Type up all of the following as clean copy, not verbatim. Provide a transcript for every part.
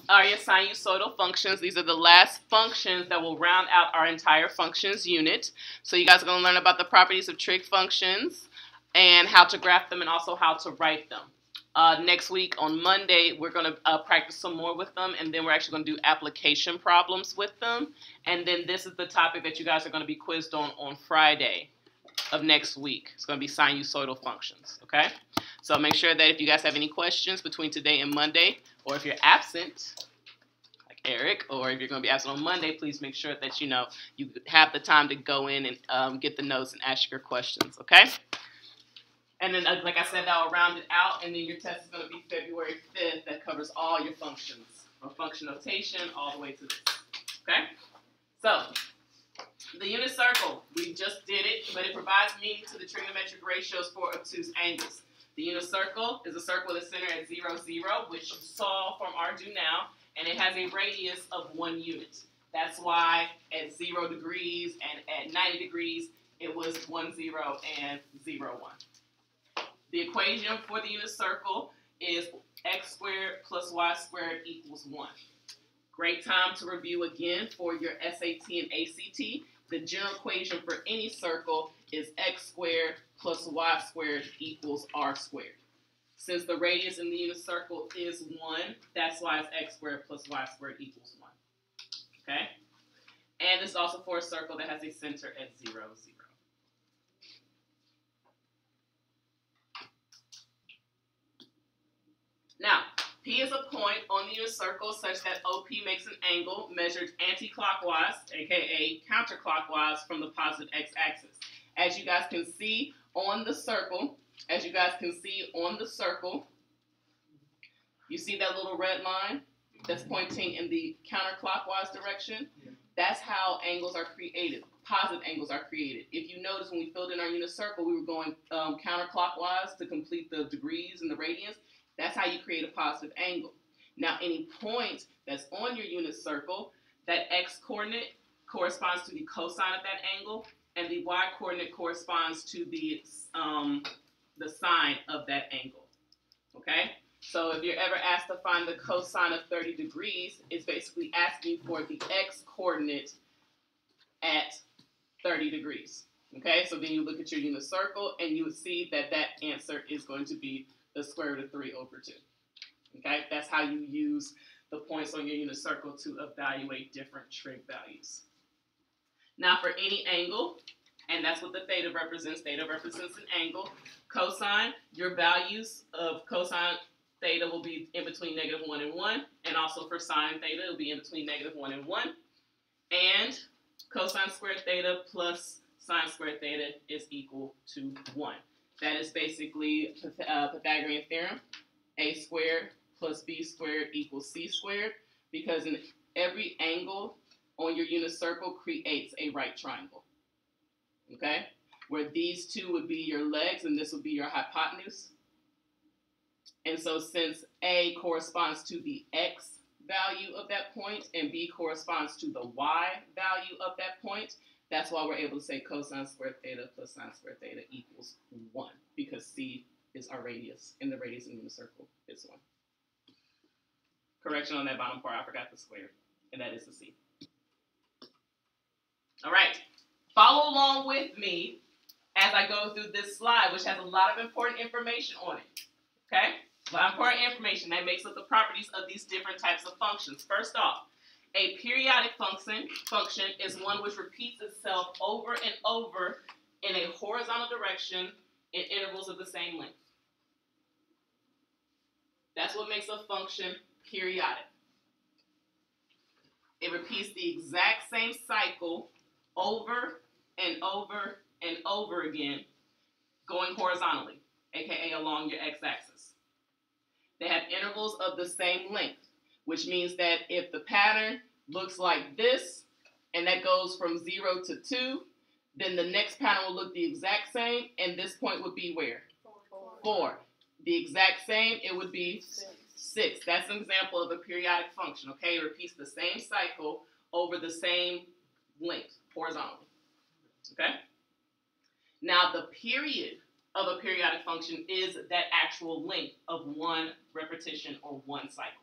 are your sinusoidal functions. These are the last functions that will round out our entire functions unit. So you guys are going to learn about the properties of trig functions and how to graph them and also how to write them. Next week on Monday, we're going to practice some more with them, and then we're actually going to do application problems with them. And then this is the topic that you guys are going to be quizzed on Friday of next week. It's going to be sinusoidal functions, okay? So make sure that if you guys have any questions between today and Monday, or if you're absent, like Eric, or if you're going to be absent on Monday, please make sure that you have the time to go in and get the notes and ask your questions, okay? And then, like I said, that will round it out, and then your test is going to be February 5th. That covers all your functions, from function notation all the way to this, okay? So, the unit circle, we just did it, but it provides meaning to the trigonometric ratios for obtuse angles. The unit circle is a circle with a center at 0, 0, which you saw from our do now, and it has a radius of 1 unit. That's why at 0 degrees and at 90 degrees, it was 1, 0, and 0, 1. The equation for the unit circle is x squared plus y squared equals 1. Great time to review again for your SAT and ACT. The general equation for any circle is x squared plus y squared equals r squared. Since the radius in the unit circle is 1, that's why it's x squared plus y squared equals 1. Okay? And this is also for a circle that has a center at 0, 0. Now, P is a point on the unit circle such that OP makes an angle measured anticlockwise, aka counterclockwise, from the positive x-axis. As you guys can see on the circle, you see that little red line that's pointing in the counterclockwise direction? That's how angles are created. Positive angles are created. If you notice when we filled in our unit circle, we were going counterclockwise to complete the degrees and the radians. That's how you create a positive angle. Now, any point that's on your unit circle, that x-coordinate corresponds to the cosine of that angle, and the y-coordinate corresponds to the sine of that angle. Okay? So if you're ever asked to find the cosine of 30 degrees, it's basically asking for the x-coordinate at 30 degrees. Okay? So then you look at your unit circle, and you would see that that answer is going to be the square root of 3 over 2. Okay, that's how you use the points on your unit circle to evaluate different trig values. Now for any angle, and that's what the theta represents an angle. Cosine, your values of cosine theta will be in between -1 and 1, and also for sine theta, it will be in between -1 and 1. And cosine squared theta plus sine squared theta is equal to 1. That is basically Pythagorean theorem, a squared plus b squared equals c squared, because in every angle on your unit circle creates a right triangle, okay? Where these two would be your legs and this would be your hypotenuse. And so since a corresponds to the x value of that point and b corresponds to the y value of that point, that's why we're able to say cosine squared theta plus sine squared theta equals 1, because c is our radius, and the radius in the circle is 1. Correction on that bottom part, I forgot the square, and that is the c. All right, follow along with me as I go through this slide, which has a lot of important information on it, okay? A lot of important information that makes up the properties of these different types of functions. First off, a periodic function is one which repeats itself over and over in a horizontal direction in intervals of the same length. That's what makes a function periodic. It repeats the exact same cycle over and over and over again, going horizontally, aka along your x-axis. They have intervals of the same length, which means that if the pattern looks like this, and that goes from 0 to 2, then the next pattern will look the exact same, and this point would be where? 4. The exact same, it would be 6. That's an example of a periodic function, okay? It repeats the same cycle over the same length, horizontally, okay? Now, the period of a periodic function is that actual length of one repetition or one cycle.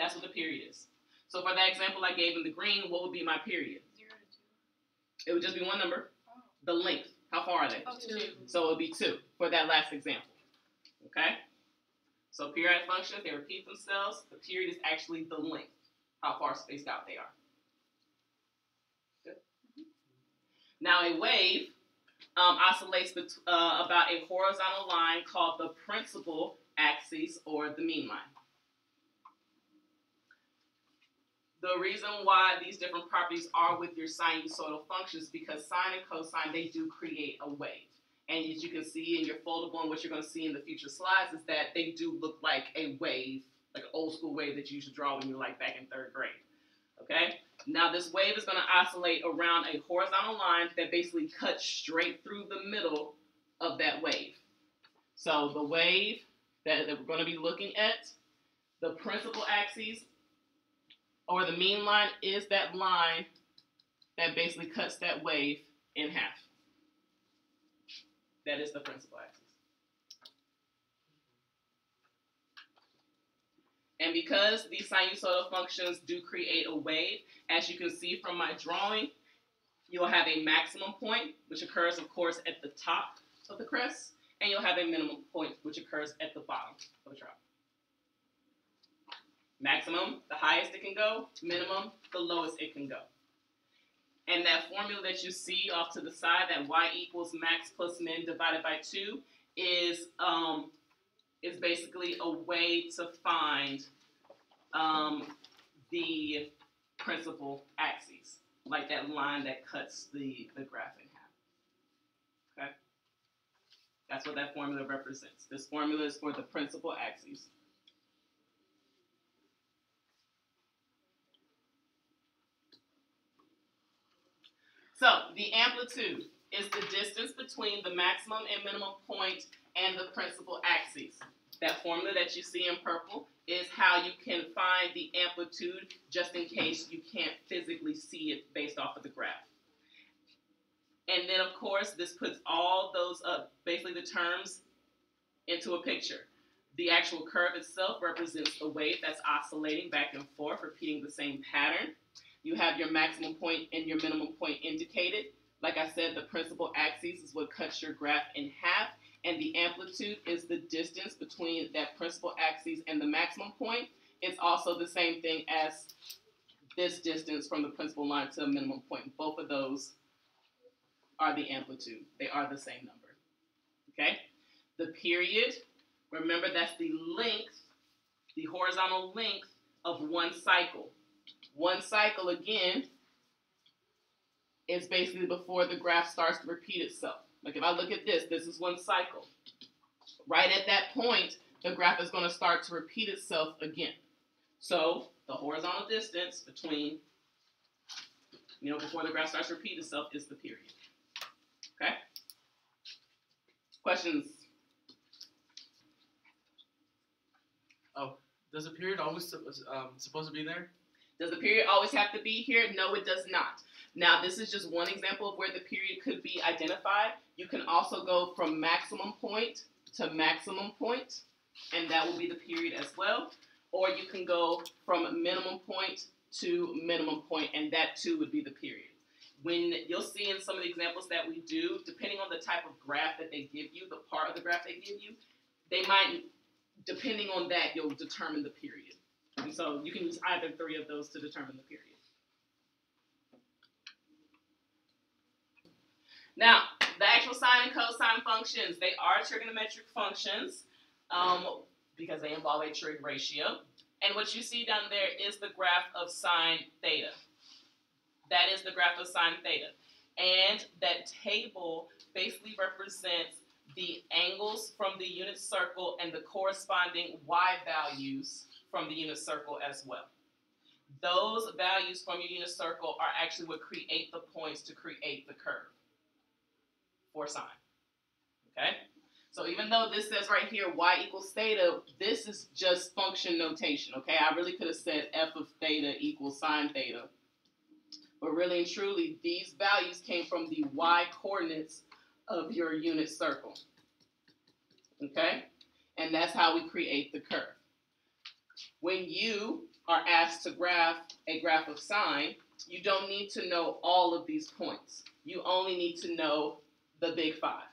That's what the period is. So for that example I gave in the green, what would be my period? 0 to 2. It would just be one number. Oh. The length. How far are they? Oh, 2. So it would be 2 for that last example. Okay? So periodic functions, they repeat themselves. The period is actually the length, how far spaced out they are. Good? Now a wave oscillates about a horizontal line called the principal axis or the mean line. The reason why these different properties are with your sinusoidal functions is because sine and cosine, they do create a wave. And as you can see in your foldable and what you're going to see in the future slides is that they do look like a wave, like an old school wave that you used to draw when you were like back in 3rd grade. Okay? Now this wave is going to oscillate around a horizontal line that basically cuts straight through the middle of that wave. So the wave that we're going to be looking at, the principal axis or the mean line is that line that basically cuts that wave in half. That is the principal axis. And because these sinusoidal functions do create a wave, as you can see from my drawing, you'll have a maximum point, which occurs, of course, at the top of the crest, and you'll have a minimum point, which occurs at the bottom of the trough. Maximum, the highest it can go. Minimum, the lowest it can go. And that formula that you see off to the side, that y equals max plus min divided by 2, is basically a way to find the principal axes, like that line that cuts the graph in half. Okay? That's what that formula represents. This formula is for the principal axes. So the amplitude is the distance between the maximum and minimum point and the principal axis. That formula that you see in purple is how you can find the amplitude just in case you can't physically see it based off of the graph. And then, of course, this puts all those basically the terms into a picture. The actual curve itself represents a wave that's oscillating back and forth, repeating the same pattern. You have your maximum point and your minimum point indicated. Like I said, the principal axis is what cuts your graph in half, and the amplitude is the distance between that principal axis and the maximum point. It's also the same thing as this distance from the principal line to the minimum point. Both of those are the amplitude. They are the same number. Okay? The period, remember that's the length, the horizontal length of one cycle. One cycle, again, is basically before the graph starts to repeat itself. Like if I look at this is one cycle. Right at that point, the graph is going to start to repeat itself again. So the horizontal distance between, before the graph starts to repeat itself is the period. Okay? Questions? Oh, does the period always supposed to be there? Does the period always have to be here? No, it does not. Now, this is just one example of where the period could be identified. You can also go from maximum point to maximum point, and that will be the period as well. Or you can go from minimum point to minimum point, and that too would be the period. When you'll see in some of the examples that we do, depending on the type of graph that they give you, the part of the graph they give you, they might, depending on that, you'll determine the period. And so you can use either 3 of those to determine the period. Now, the actual sine and cosine functions, they are trigonometric functions because they involve a trig ratio. And what you see down there is the graph of sine theta. That is the graph of sine theta. And that table basically represents the angles from the unit circle and the corresponding y values from the unit circle as well. Those values from your unit circle are actually what create the points to create the curve for sine. Okay? So even though this says right here y equals theta, this is just function notation. Okay? I really could have said f of theta equals sine theta. But really and truly, these values came from the y coordinates of your unit circle. Okay? And that's how we create the curve. When you are asked to graph a graph of sine, you don't need to know all of these points. You only need to know the big five.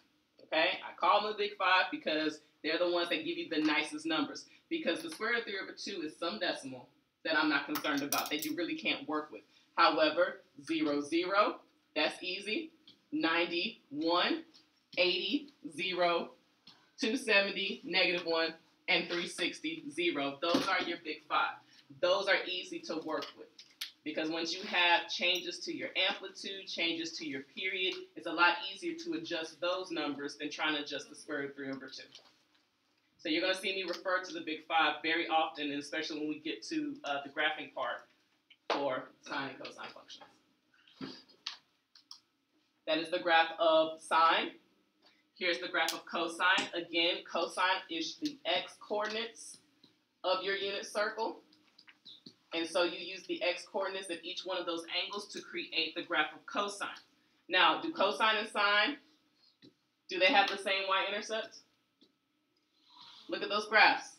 Okay? I call them the big five because they're the ones that give you the nicest numbers. Because the square root of 3 over 2 is some decimal that I'm not concerned about, that you really can't work with. However, 0, 0, that's easy. 90, 1, 80, 0, 270, negative 1, and 360, 0. Those are your big five. Those are easy to work with. Because once you have changes to your amplitude, changes to your period, it's a lot easier to adjust those numbers than trying to adjust the square root of 3 over 2. So you're going to see me refer to the big five very often, and especially when we get to the graphing part for sine and cosine functions. That is the graph of sine. Here's the graph of cosine. Again, cosine is the x-coordinates of your unit circle. And so you use the x-coordinates of each one of those angles to create the graph of cosine. Now, do cosine and sine, do they have the same y-intercept? Look at those graphs.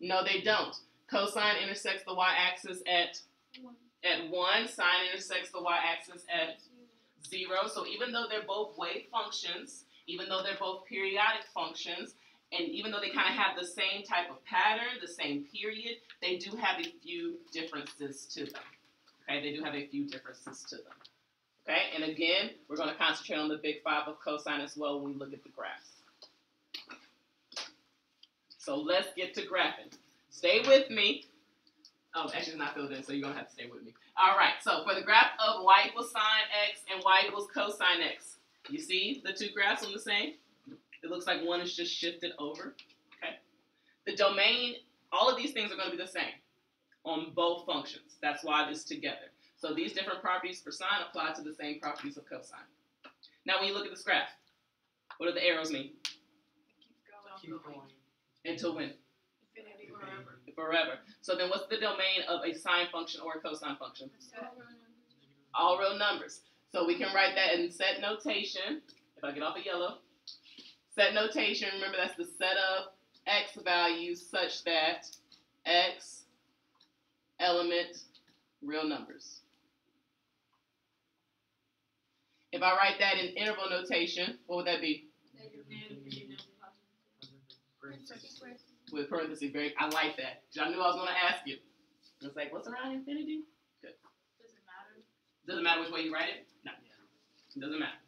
No, they don't. Cosine intersects the y-axis at 1. Sine intersects the y-axis at 0. So even though they're both wave functions, even though they're both periodic functions, and even though they kind of have the same type of pattern, the same period, they do have a few differences to them. Okay, they do have a few differences to them. Okay, and again, we're going to concentrate on the big five of cosine as well when we look at the graphs. So let's get to graphing. Stay with me. Oh, actually it's not filled in, so you're going to have to stay with me. All right, so for the graph of y equals sine x and y equals cosine x, you see the two graphs are the same? It looks like one is just shifted over. Okay. The domain, all of these things are going to be the same on both functions. That's why it's together. So these different properties for sine apply to the same properties of cosine. Now when you look at this graph, what do the arrows mean? Keep going. Until when? Infinity, forever. Forever. So then what's the domain of a sine function or a cosine function? All real numbers. So we can write that in set notation. If I get off of yellow. Set notation, remember that's the set of x values such that x element real numbers. If I write that in interval notation, what would that be? With parentheses. I like that. I knew I was going to ask you. It's like, what's around infinity? Good. Does it matter? Doesn't matter which way you write it? No. It doesn't matter.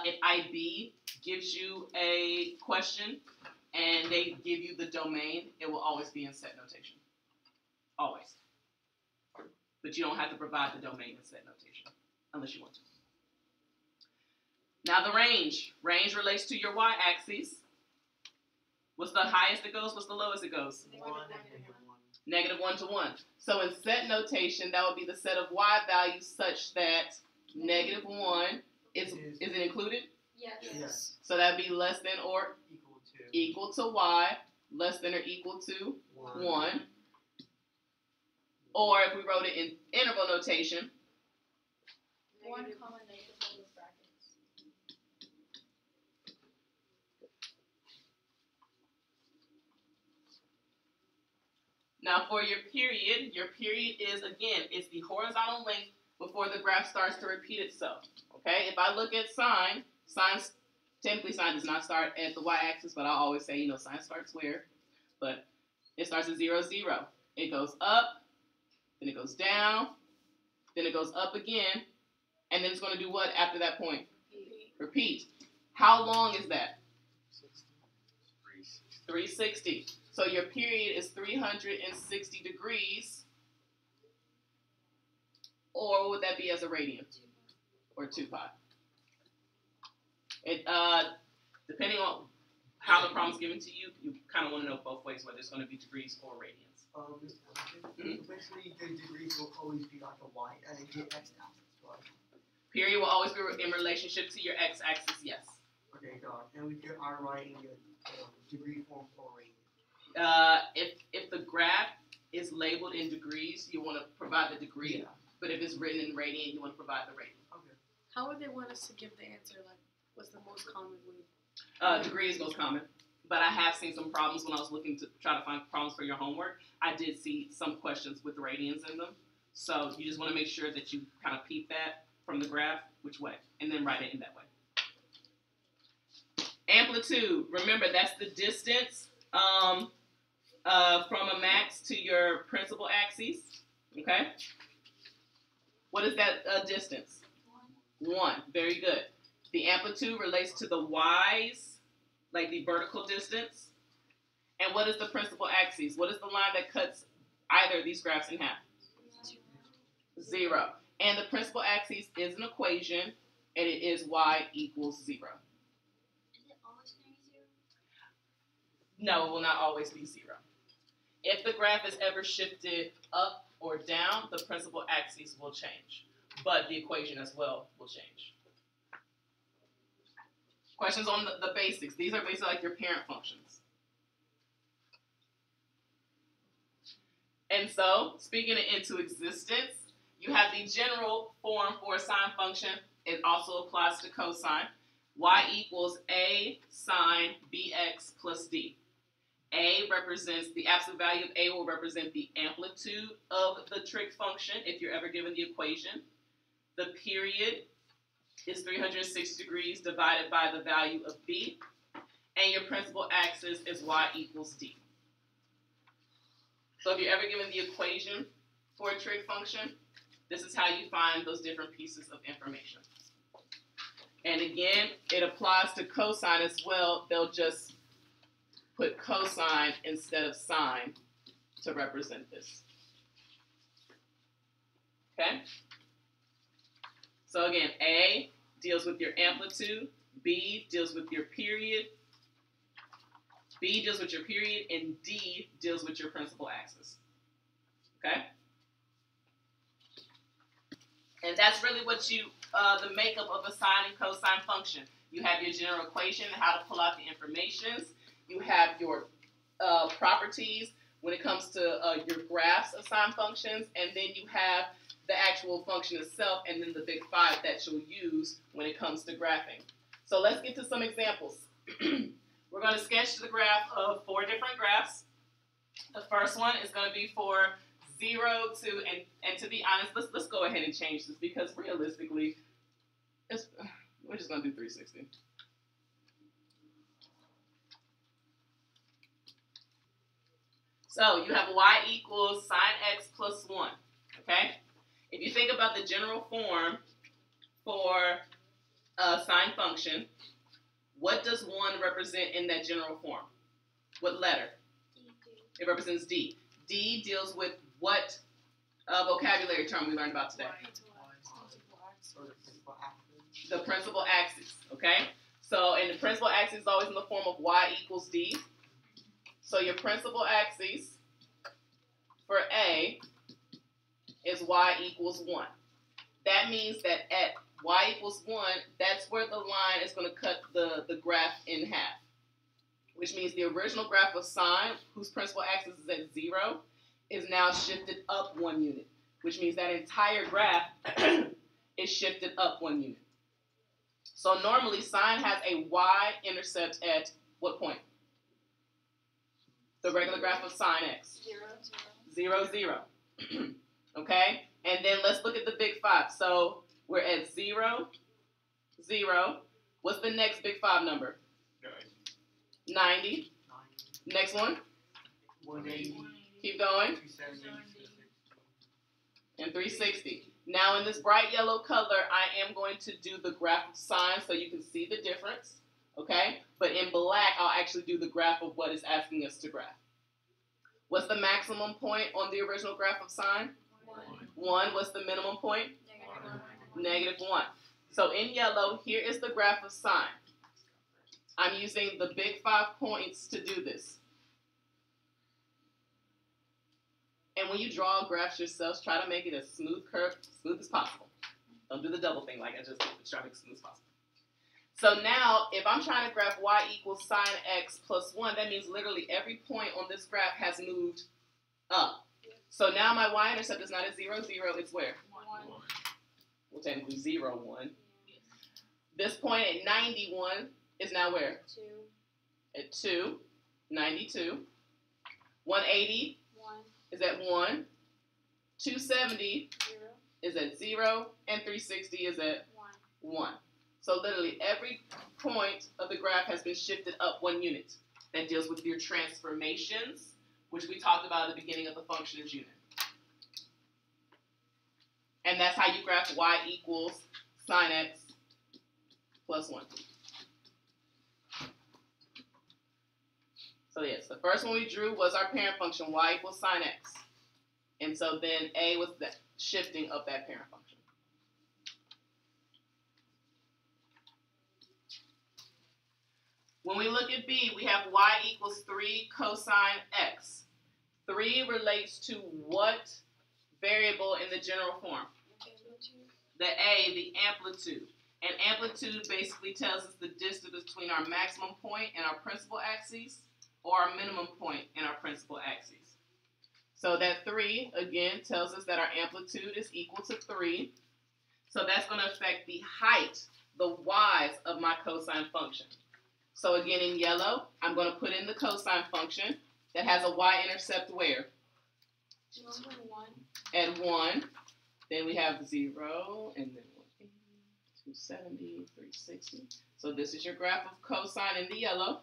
If IB gives you a question and they give you the domain, it will always be in set notation. Always. But you don't have to provide the domain in set notation unless you want to. Now the range. Range relates to your y-axis. What's the highest it goes? What's the lowest it goes? 1 Negative 1 to 1. So in set notation, that would be the set of y values such that negative 1 is it included? Yes. So that would be less than or equal to y, less than or equal to 1. Or if we wrote it in interval notation, 1 comma negative over brackets. now for your period is, again, it's the horizontal length before the graph starts to repeat itself. Okay, if I look at sine, typically sine does not start at the y-axis, but I always say, sine starts where? But it starts at 0, 0. It goes up, then it goes down, then it goes up again, and then it's going to do what after that point? Repeat. How long is that? 360. So your period is 360 degrees, or what would that be as a radian? Or 2 pi. It depending on how the problem's given to you, you kind of want to know both ways, whether it's going to be degrees or radians. Basically, the degrees will always be like a y and the x-axis, right? Period will always be in relationship to your x-axis, yes. Okay, got it. And we are writing the degree form for radian. If the graph is labeled in degrees, you want to provide the degree. Yeah. But if it's written in radian, you want to provide the radian. Okay. How would they want us to give the answer? Like, what's the most common way? Degree is most common. but I have seen some problems when I was looking to try to find problems for your homework. I did see some questions with radians in them. So you just want to make sure that you kind of peep that from the graph, which way, and then write it in that way. Amplitude, remember that's the distance from a max to your principal axis, okay? What is that distance? 1, very good. The amplitude relates to the y's, like the vertical distance. And what is the principal axis? What is the line that cuts either of these graphs in half? 0. And the principal axis is an equation, and it is y equals 0. Is it always going to be 0? No, it will not always be 0. If the graph is ever shifted up or down, the principal axis will change. But the equation as well will change. Questions on the basics. These are basically like your parent functions. And so, speaking it into existence, you have the general form for a sine function. It also applies to cosine. Y equals a sine bx plus d. A represents, the absolute value of A will represent the amplitude of the trig function if you're ever given the equation. The period is 360 degrees divided by the value of B. And your principal axis is y equals d. So if you're ever given the equation for a trig function, this is how you find those different pieces of information. And again, it applies to cosine as well. They'll just put cosine instead of sine to represent this. Okay? So again, A deals with your amplitude, B deals with your period, B deals with your period, and D deals with your principal axis. Okay? And that's really what you, the makeup of a sine and cosine function. You have your general equation, how to pull out the informations. You have your properties when it comes to your graphs of sine functions, and then you have the actual function itself, and then the big 5 that you'll use when it comes to graphing. So let's get to some examples. We're going to sketch the graph of 4 different graphs. The first one is going to be for 0 to, and to be honest, let's go ahead and change this because realistically, we're just going to do 360. So you have y equals sine x plus 1, okay? If you think about the general form for a sine function, what does 1 represent in that general form? What letter? D. It represents D. D deals with what vocabulary term we learned about today? The principal axis, okay? So, and the principal axis is always in the form of y equals D. So your principal axis for A is y equals 1. That means that at y equals 1, that's where the line is going to cut the graph in half. Which means the original graph of sine, whose principal axis is at 0, is now shifted up 1 unit. Which means that entire graph is shifted up 1 unit. So normally sine has a y-intercept at what point? The regular graph of sine x. 0, 0, 0. Okay? And then let's look at the big 5. So we're at 0, 0. What's the next big 5 number? 90. Next one. 180. Keep going. 270. And 360. Now in this bright yellow color, I am going to do the graph of sine so you can see the difference. Okay? But in black, I'll actually do the graph of what it's asking us to graph. What's the maximum point on the original graph of sine? 1. What's the minimum point? -1. -1. So in yellow, here is the graph of sine. I'm using the big 5 points to do this. And when you draw graphs yourselves, try to make it as smooth as possible. Don't do the double thing like I just did, but try to make it smooth as possible. So now, if I'm trying to graph y equals sine x plus 1, that means literally every point on this graph has moved up. So now my y-intercept is not at 0, 0, it's where? 1. Well, technically 0, 1. This point at 91 is now where? 2. At 2. 92. 180 1, is at 1. 270 0, is at 0. And 360 is at 1. 1. So literally every point of the graph has been shifted up 1 unit. That deals with your transformations, which we talked about at the beginning of the functions unit. And that's how you graph y equals sine x plus 1. So yes, the first one we drew was our parent function, y equals sine x. And so then a was the shifting of that parent function. When we look at b, we have y equals 3 cosine x. 3 relates to what variable in the general form? The a, the amplitude. And amplitude basically tells us the distance between our maximum point and our principal axis, or our minimum point in our principal axis. So that 3, again, tells us that our amplitude is equal to 3. So that's going to affect the height, the y's of my cosine function. So again, in yellow, I'm going to put in the cosine function that has a y-intercept where? 1. At 1. Then we have 0, and then 180, 270, 360. So this is your graph of cosine in the yellow.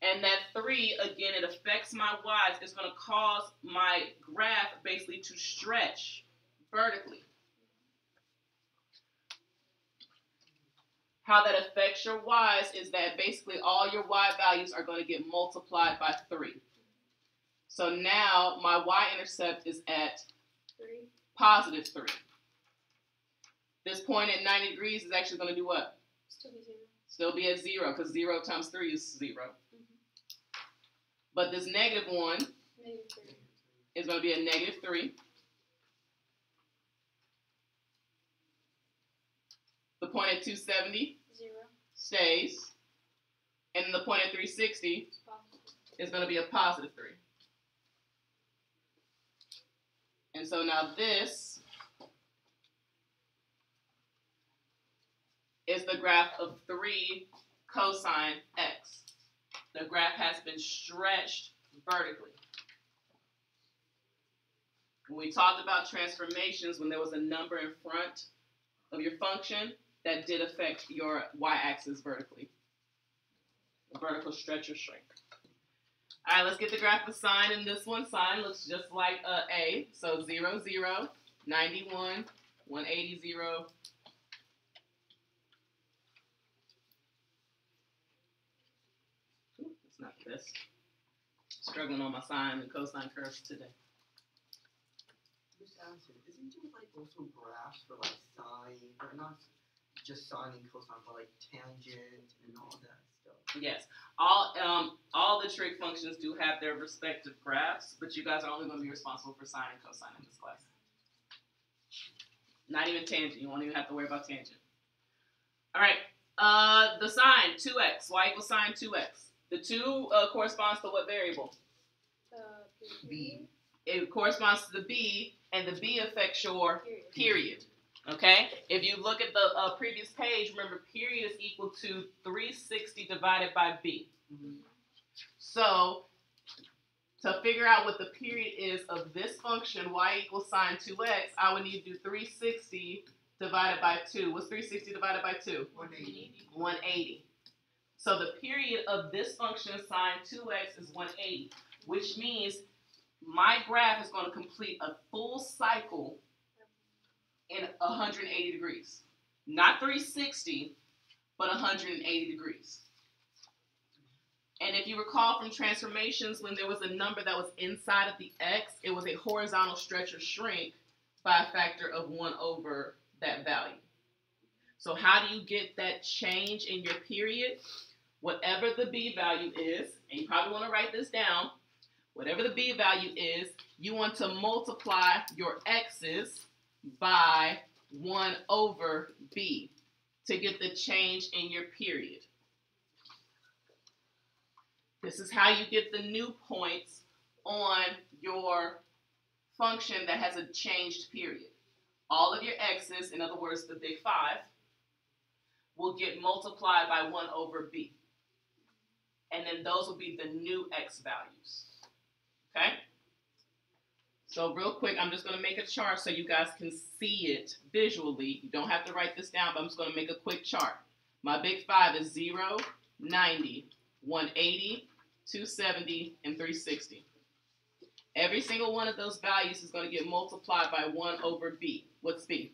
And that 3, again, it affects my y's. It's going to cause my graph basically to stretch vertically. How that affects your y's is that basically all your y values are going to get multiplied by 3. So now my y-intercept is at 3. positive 3. This point at 90 degrees is actually going to do what? Still be 0. Still be at 0, because 0 times 3 is 0. But this negative 1 -3. is going to be a negative 3. The point at 270 0. stays. And the point at 360 It's positive. is going to be a positive 3. And so now this is the graph of 3 cosine x. The graph has been stretched vertically. When we talked about transformations, when there was a number in front of your function, that did affect your y-axis vertically. The vertical stretch or shrink. All right, let's get the graph of sine in this one. Sine looks just like a. So 0, 0, 91, 180, 0. It's not this. Struggling on my sine and cosine curves today. Just answer. Isn't there like also graphs for like sine, or not just sine and cosine, but like tangent and all that stuff? Yes, all the trig functions do have their respective graphs, but you guys are only going to be responsible for sine and cosine in this class. Not even tangent. You won't even have to worry about tangent. All right, the sine 2x. Y equals sine 2x. The 2 corresponds to what variable? B. It corresponds to the b, and the b affects your Period. period. Okay? If you look at the previous page, remember period is equal to 360 divided by b. So, to figure out what the period is of this function, y equals sine 2x, I would need to do 360 divided by 2. What's 360 divided by 2? 180. 180. So the period of this function, sine 2x, is 180, which means my graph is going to complete a full cycle in 180 degrees. Not 360, but 180 degrees. And if you recall from transformations, when there was a number that was inside of the x, it was a horizontal stretch or shrink by a factor of 1 over that value. So how do you get that change in your period? Whatever the b value is, and you probably want to write this down, whatever the b value is, you want to multiply your x's by 1 over b to get the change in your period. This is how you get the new points on your function that has a changed period. All of your x's, in other words, the big 5, will get multiplied by 1 over b. And then those will be the new x values. Okay? So real quick, I'm just going to make a chart so you guys can see it visually. You don't have to write this down, but I'm just going to make a quick chart. My big 5 is 0, 90, 180, 270, and 360. Every single one of those values is going to get multiplied by 1 over b. What's b?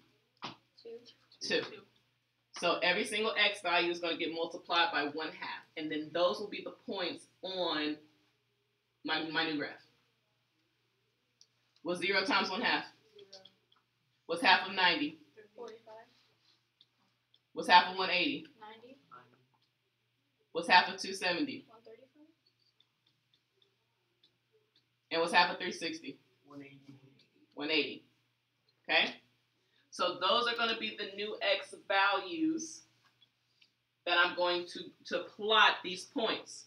2. So every single x value is going to get multiplied by 1/2. And then those will be the points on my new graph. What's 0 times 1/2? 0. What's half of 90? 45. What's half of 180? 90. What's half of 270? 135. And what's half of 360? 180. 180. Okay? So those are going to be the new x values that I'm going to plot these points.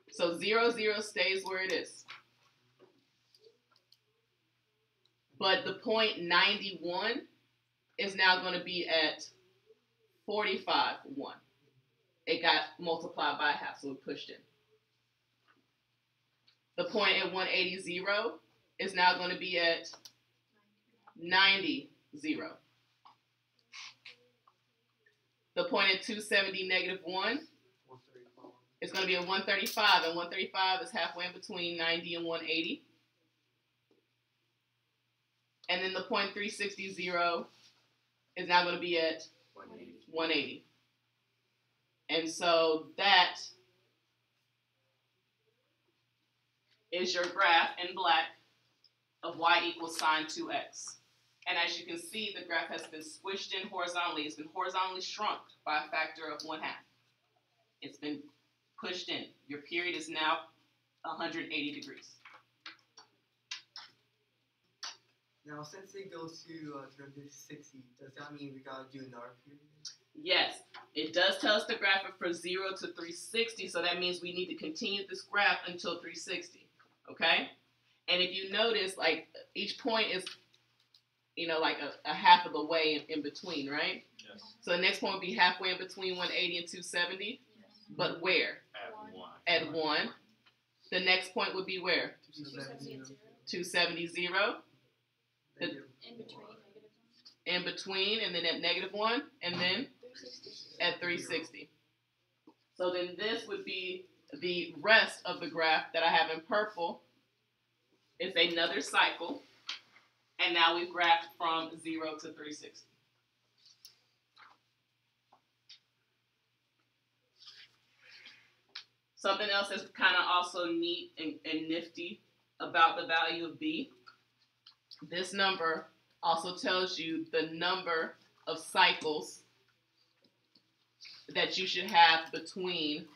So 0, 0 stays where it is. But the point 91 is now going to be at 45, 1. It got multiplied by 1/2, so it pushed in. The point at 180, 0 is now going to be at 90, 0. The point at 270, negative 1 135. is going to be at 135, and 135 is halfway in between 90 and 180. And then the point 360, 0 is now going to be at 180. And so that is your graph in black of y equals sine 2x. And as you can see, the graph has been squished in horizontally. It's been horizontally shrunk by a factor of 1/2. It's been pushed in. Your period is now 180 degrees. Now, since it goes to 360, does that mean we gotta do another period? Yes, it does tell us to graph it from 0 to 360, so that means we need to continue this graph until 360, okay? And if you notice, like, each point is, like a half of the way in between, right? Yes. So the next point would be halfway in between 180 and 270, but where? At 1. At 1. The next point would be where? 270 and 0. 270, 0. Negative In between, one. negative 1. In between, and then at negative 1, and then 360. at 360. So then this would be the rest of the graph that I have in purple. It's another cycle, and now we've graphed from 0 to 360. Something else that's kind of also neat and nifty about the value of b, this number also tells you the number of cycles that you should have between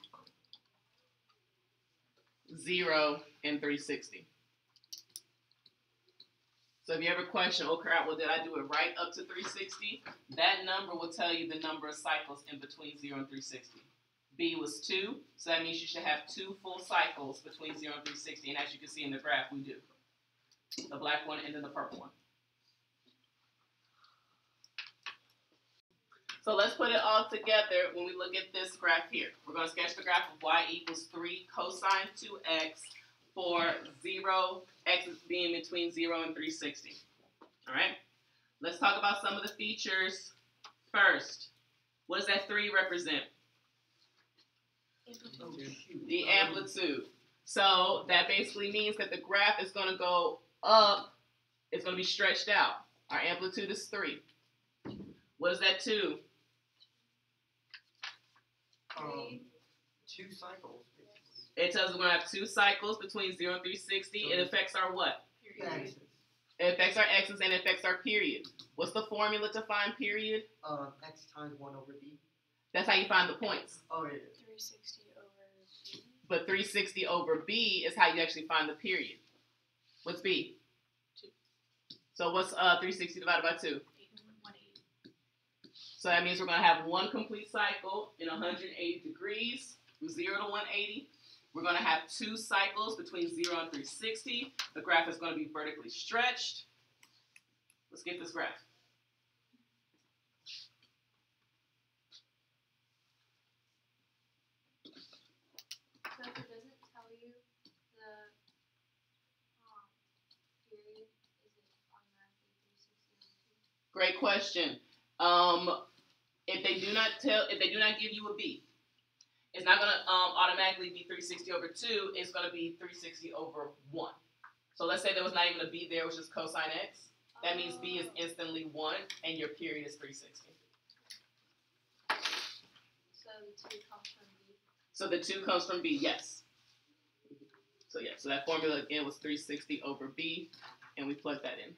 0 and 360. So if you ever question, oh crap, well did I do it right up to 360? That number will tell you the number of cycles in between 0 and 360. B was 2, so that means you should have 2 full cycles between 0 and 360, and as you can see in the graph, we do. The black one and then the purple one. So let's put it all together when we look at this graph here. We're going to sketch the graph of y equals 3 cosine 2x for 0, x being between 0 and 360. All right? Let's talk about some of the features first. What does that 3 represent? Oh, shoot. The amplitude. So that basically means that the graph is going to go up. It's going to be stretched out. Our amplitude is 3. What is that 2? 2 cycles, basically. It tells us we're going to have 2 cycles between 0 and 360. It affects our what? The axis. It affects our x's and it affects our period. What's the formula to find period? X times 1 over b. That's how you find the points. Oh, yeah. 360 over b. But 360 over b is how you actually find the period. What's b? 2. So what's 360 divided by 2? 180. So that means we're going to have 1 complete cycle in 180 degrees from 0 to 180. We're going to have 2 cycles between 0 and 360. The graph is going to be vertically stretched. Let's get this graph. value, the period, is it automatically 360 over 2? Great question. If they do not give you a B, it's not gonna automatically be 360 over 2. It's gonna be 360 over 1. So let's say there was not even a B there, which is cosine x. That means B is instantly 1, and your period is 360. So the 2 comes from B. So the 2 comes from B, yes. So yeah, so that formula again was 360 over B, and we plug that in.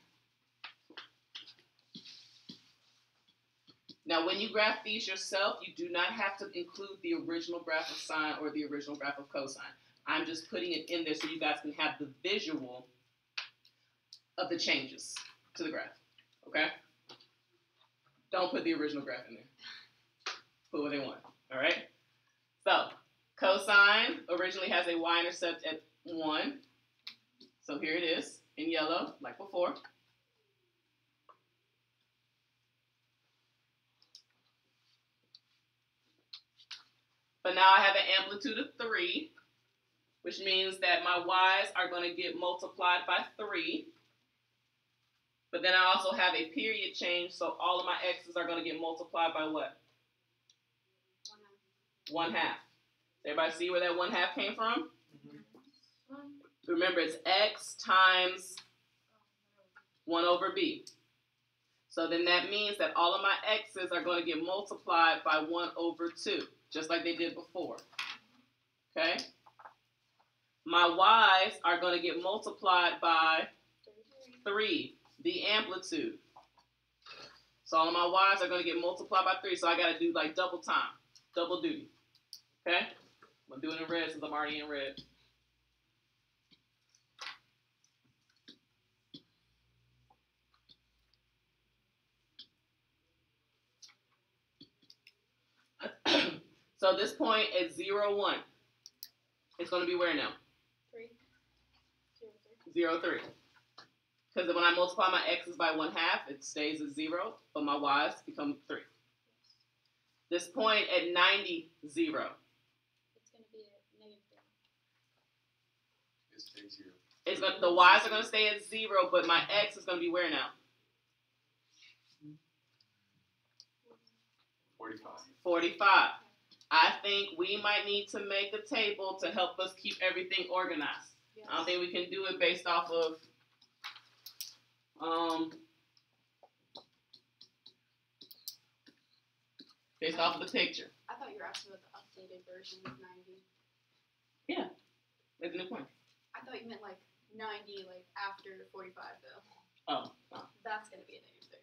Now when you graph these yourself, you do not have to include the original graph of sine or the original graph of cosine. I'm just putting it in there so you guys can have the visual of the changes to the graph, okay? Don't put the original graph in there. Put what they want, all right? So cosine originally has a y-intercept at 1. So here it is in yellow, like before. But now I have an amplitude of 3, which means that my y's are going to get multiplied by 3. But then I also have a period change, so all of my x's are going to get multiplied by what? 1/2. 1/2. Everybody see where that 1/2 came from? Mm-hmm. Remember, it's x times 1 over b. So then that means that all of my x's are going to get multiplied by 1 over 2, just like they did before. Okay? My y's are going to get multiplied by 3, the amplitude. So all of my y's are going to get multiplied by 3, so I got to do like double time, double duty. Okay? I'm going to do it in red since I'm already in red. So this point is 0, 1. It's going to be where now? 3. 0, 3. Because when I multiply my x's by 1/2, it stays at 0, but my y's become 3. This point at 90, 0. It's going to be a negative 3. It stays 0. The y's are going to stay at 0, but my x is going to be where now? 45. 45. I think we might need to make a table to help us keep everything organized. Yes. I don't think we can do it based off of the picture. I thought you were asking about the updated version of 90. Yeah, that's a new point. I thought you meant like 90, like after 45 though. Oh. That's going to be a negative 3.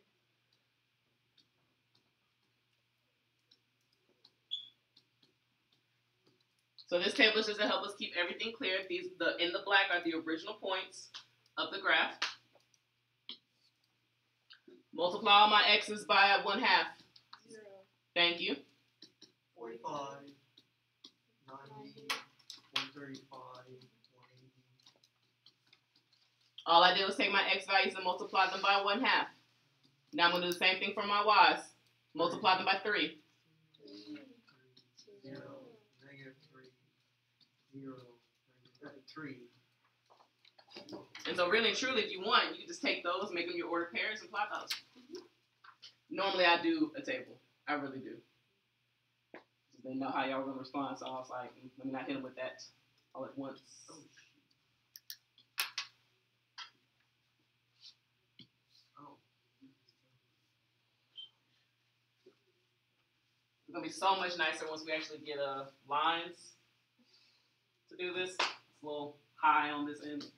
So this table is just to help us keep everything clear. In the black are the original points of the graph. Multiply all my x's by 1/2. 0. Thank you. 45, 90, 135, 180. All I did was take my x values and multiply them by 1/2. Now I'm going to do the same thing for my y's. Multiply them by 3. 0, negative 3, 0, negative 3. And so really and truly, if you want, you can just take those, make them your ordered pairs, and plot those. Normally I do a table. I really do. Just didn't know how y'all were going to respond, so I was like, let me not hit them with that all at once. Oh, oh. It's going to be so much nicer once we actually get lines to do this. It's a little high on this end.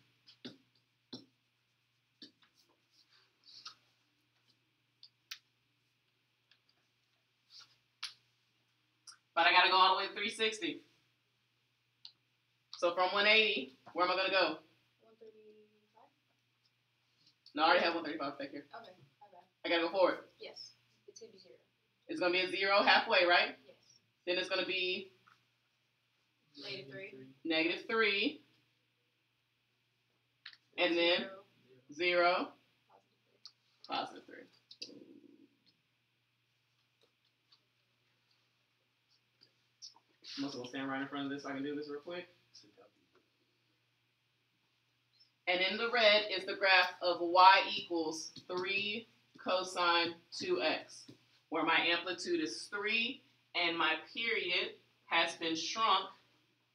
But I got to go all the way to 360. So from 180, where am I going to go? 135? No, I already have 135 back here. Okay, my bad. I got to go forward. Yes, it's going to be 0. It's going to be a 0 halfway, right? Yes. Then it's going to be Negative 3. negative 3. And then 0, positive 3. I'm also going to stand right in front of this so I can do this real quick. It's a W. And in the red is the graph of y equals 3 cosine 2x, where my amplitude is 3 and my period has been shrunk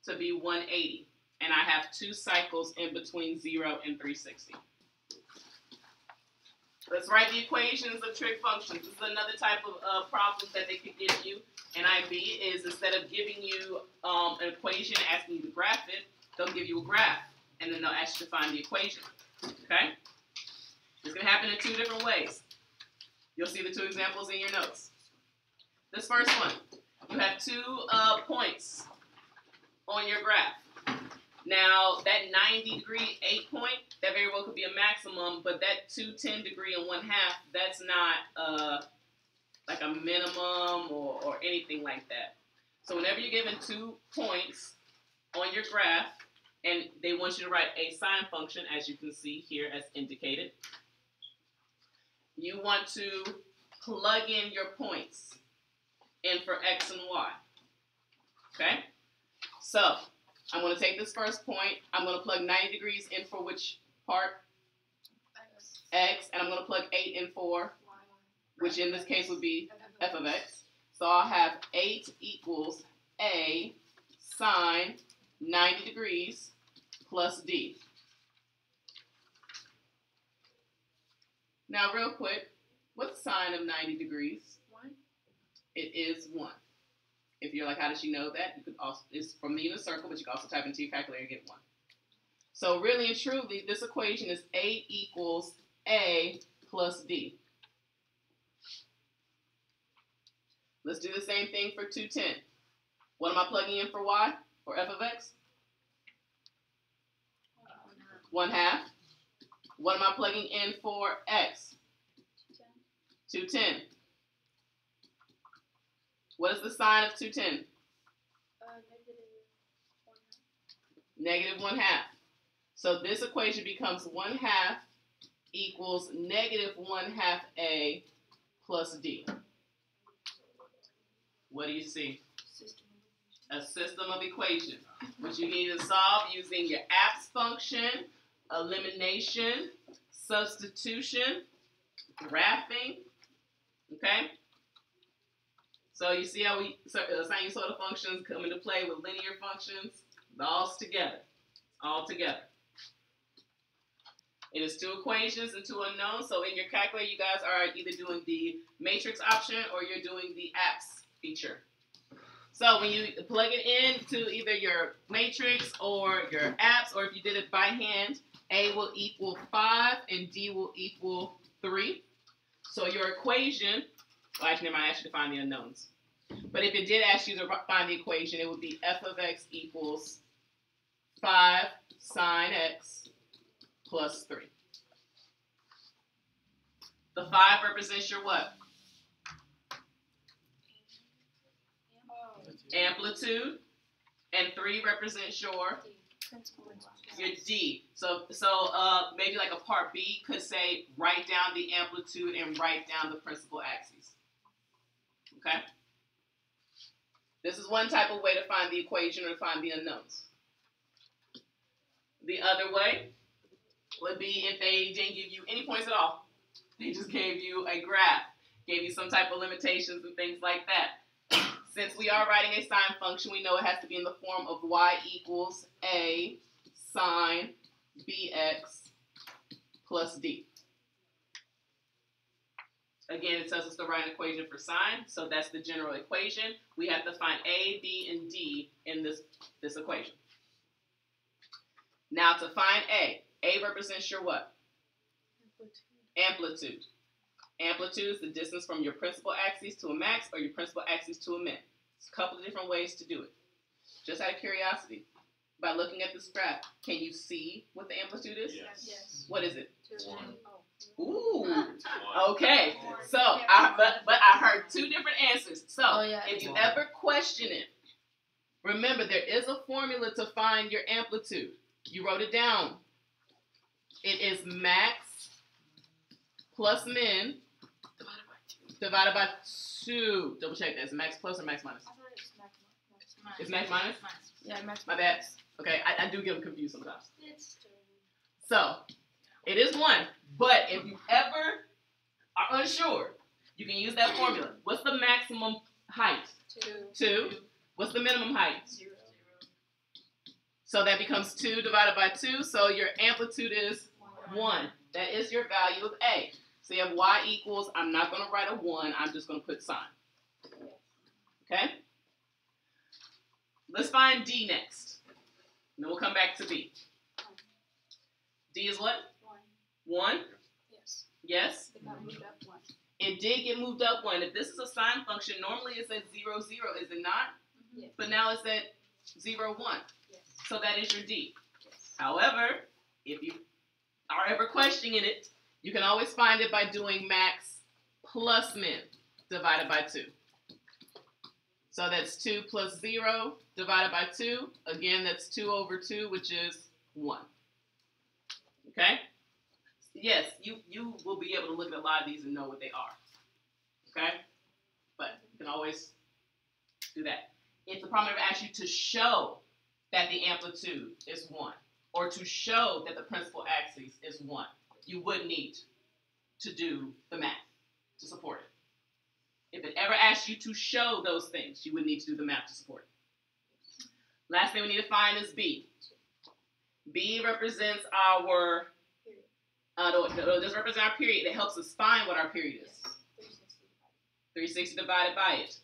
to be 180. And I have 2 cycles in between 0 and 360. Let's write the equations of trig functions. This is another type of problem that they could give you. In IB is instead of giving you an equation asking you to graph it, they'll give you a graph, and then they'll ask you to find the equation. Okay? This can happen in 2 different ways. You'll see the 2 examples in your notes. This first one, you have 2 points on your graph. Now, that 90-degree 8-point, that very well could be a maximum, but that 210-degree and 1/2, that's not like a minimum or anything like that. So whenever you're given 2 points on your graph, and they want you to write a sine function, as you can see here as indicated, you want to plug in your points in for x and y. Okay? So, I'm going to take this first point. I'm going to plug 90 degrees in for which part? X. And I'm going to plug 8 in for, which in this case would be f of x. So I'll have 8 equals a sine 90 degrees plus d. Now, real quick, what's sine of 90 degrees? 1. It is 1. If you're like, how does she know that? You could also, it's from the unit circle, but you can also type into your calculator and get 1. So really and truly, this equation is 8 equals a plus d. Let's do the same thing for 210. What am I plugging in for y, or f of x? 1/2. What am I plugging in for x? 210. What is the sine of 210? Negative 1/2. So this equation becomes 1/2 equals negative 1/2 a plus d. What do you see? A system of equations, which you need to solve using your apps function, elimination, substitution, graphing. Okay? So you see how sinusoidal functions come into play with linear functions? All together. All together. It is 2 equations and 2 unknowns. So in your calculator, you guys are either doing the matrix option or you're doing the apps feature. So when you plug it into either your matrix or your apps, or if you did it by hand, A will equal 5 and D will equal 3. So your equation, well, actually, I asked you to find the unknowns. But if it did ask you to find the equation, it would be f of x equals 5 sine x plus 3. The 5 represents your what? Amplitude. And 3 represents your d. So maybe like a part B could say write down the amplitude and write down the principal axes. Okay? This is one type of way to find the equation or to find the unknowns. The other way would be if they didn't give you any points at all. They just gave you a graph, gave you some type of limitations and things like that. Since we are writing a sine function, we know it has to be in the form of y equals a sine bx plus d. Again, it tells us to write an equation for sine, so that's the general equation. We have to find a, b, and d in this equation. Now to find a represents your what? Amplitude. Amplitude is the distance from your principal axis to a max or your principal axis to a min. There's a couple of different ways to do it. Just out of curiosity, by looking at this graph, can you see what the amplitude is? Yes. What is it? 1. Ooh. Okay. So, I heard 2 different answers. So, if you ever question it, remember there is a formula to find your amplitude. You wrote it down. It is max plus min divided by 2. Double check that. Is it max plus or max minus? I thought it was max. It's max minus? Yeah, max. My bad. Okay, I do get them confused sometimes. It's So, it is 1. But if you ever are unsure, you can use that formula. What's the maximum height? 2. What's the minimum height? 0. So that becomes 2 divided by 2. So your amplitude is 1. That is your value of A. So you have y equals, I'm not going to write a 1. I'm just going to put sine. Okay? Let's find D next. And then we'll come back to B. D is what? 1? Yes. Yes? It got moved up 1. It did get moved up 1. If this is a sine function, normally it's at 0, 0, is it not? Yes. But now it's at 0, 1. Yes. So that is your D. Yes. However, if you are ever questioning it, you can always find it by doing max plus min divided by 2. So that's 2 plus 0 divided by 2. Again, that's 2 over 2, which is 1. Okay? Yes, you will be able to look at a lot of these and know what they are. Okay? But you can always do that. If the problem ever asks you to show that the amplitude is 1, or to show that the principal axis is 1, you would need to do the math to support it. If it ever asks you to show those things, you would need to do the math to support it. Last thing we need to find is B. B represents our, this represents our period. It helps us find what our period is. 360 divided by it.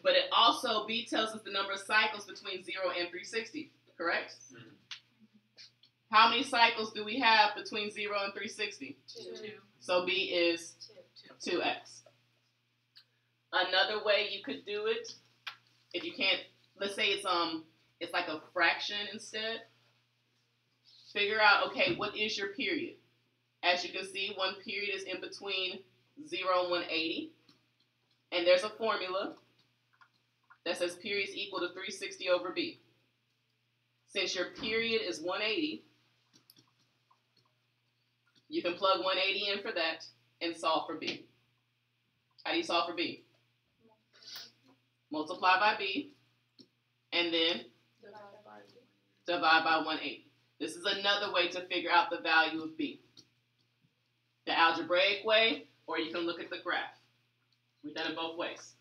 But it also, B tells us the number of cycles between 0 and 360, correct? Mm-hmm. How many cycles do we have between 0 and 360? 2. So B is 2x. Another way you could do it, if you can't, let's say it's like a fraction instead. Figure out, okay, what is your period? As you can see, one period is in between 0 and 180. And there's a formula that says period is equal to 360 over B. Since your period is 180, you can plug 180 in for that and solve for B. How do you solve for B? Multiply by B, and then divide by 180. This is another way to figure out the value of B. The algebraic way, or you can look at the graph. We've done it both ways.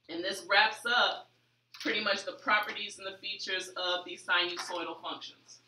And this wraps up pretty much the properties and the features of these sinusoidal functions.